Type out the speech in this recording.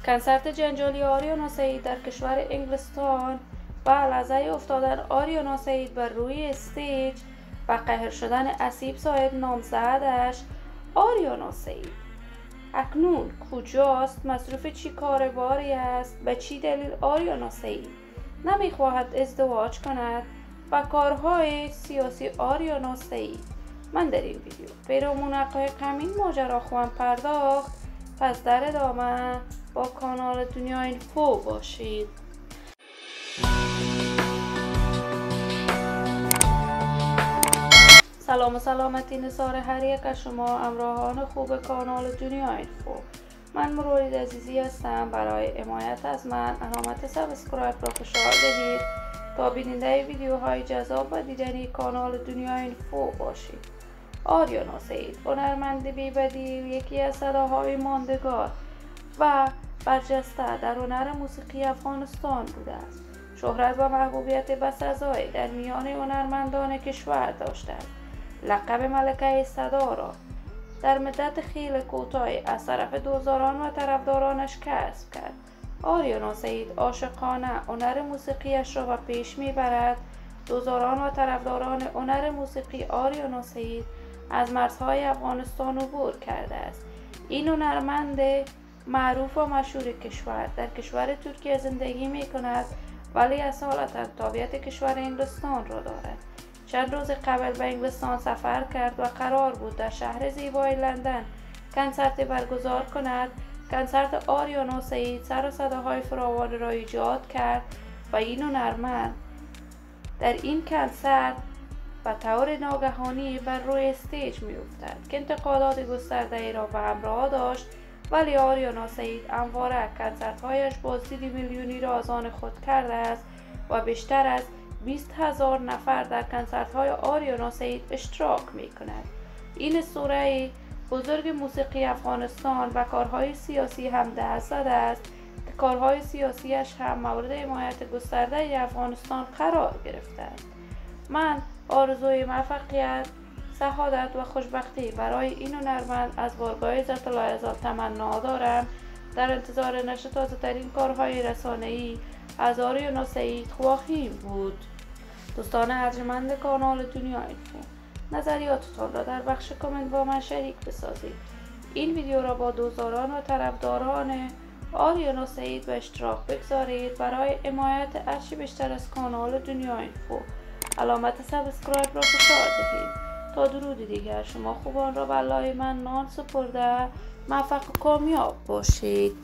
کنسرت جنجالی آریانا سعید در کشور انگلستان و لحظه افتادن آریانا سعید بر روی استیج و قهر شدن اسیب صاحب نامزدش آریانا سعید اکنون کجاست؟ مصروف چی کارباری است؟ به چی دلیل آریانا سعید نمیخواهد ازدواج کند؟ و کارهای سیاسی آریانا سعید. من در این ویدیو پیرامون حقایق همین ماجرا خواهم پرداخت، پس در ادامه با کانال دنیا اینفو باشید. سلام و سلامتی نثار هر یک از شما همراهان خوب کانال دنیا اینفو. من مرورید عزیزی هستم. برای حمایت از من علامت سابسکرایب را فشار دهید تا بیننده ویدیوهای جذاب و دیدنی کانال دنیا اینفو باشید. آریانا سعید هنرمند بی‌بدیل، یکی از صداهای ماندگار و برجسته در هنر موسیقی افغانستان بوده است. شهرت و محبوبیت بسزایی در میان هنرمندان کشور داشته است. لقب ملکه صدا را در مدت خیلی کوتاهی از طرف دوستداران و طرفدارانش کسب کرد. آریانا سعید عاشقانه هنر موسیقیش را به پیش میبرد. دوستداران و طرفداران هنر موسیقی آریانا سعید از مرزهای افغانستان عبور کرده است. این هنرمند معروف و مشهور کشور در کشور ترکیه زندگی می کند، ولی اصالتا تابعیت کشور انگلستان را دارد. چند روز قبل به انگلستان سفر کرد و قرار بود در شهر زیبای لندن کنسرت برگزار کند. کنسرت آریانا سعید سر و صداهای فراوان را ایجاد کرد و این هنرمند در این کنسرت و طور ناگهانی بر روی استیج می افتد که انتقادات گسترده ای را به همراه داشت، ولی آریانا سعید همواره کنسرت‌هایش بازدید میلیونی را از آن خود کرده است و بیشتر از 20,000 نفر در کنسرت‌های آریانا سعید اشتراک می کند. این اسطوره بزرگ موسیقی افغانستان و کارهای سیاسی هم دست زده است که کارهای سیاسیش هم مورد حمایت گسترده افغانستان قرار گرفته است. من آرزوی موفقیت، سعادت و خوشبختی برای این هنرمند از بارگاه ذات العزال تمنا دارم. در انتظار نشر تازه ترین کارهای رسانه‌ای از آریانا سعید خواهیم بود. دوستان ارجمند کانال دنیا اینفو، نظریاتتان را در بخش کامنت با من شریک بسازید. این ویدیو را با دوستداران و طرفداران آریانا سعید به اشتراک بگذارید. برای حمایت هرچی بیشتر از کانال دنیا اینفو علامت سابسکرایب را فشار دهید تا درود دیگر شما خوبان را به لای من نان سپرده موفق و کامیاب باشید.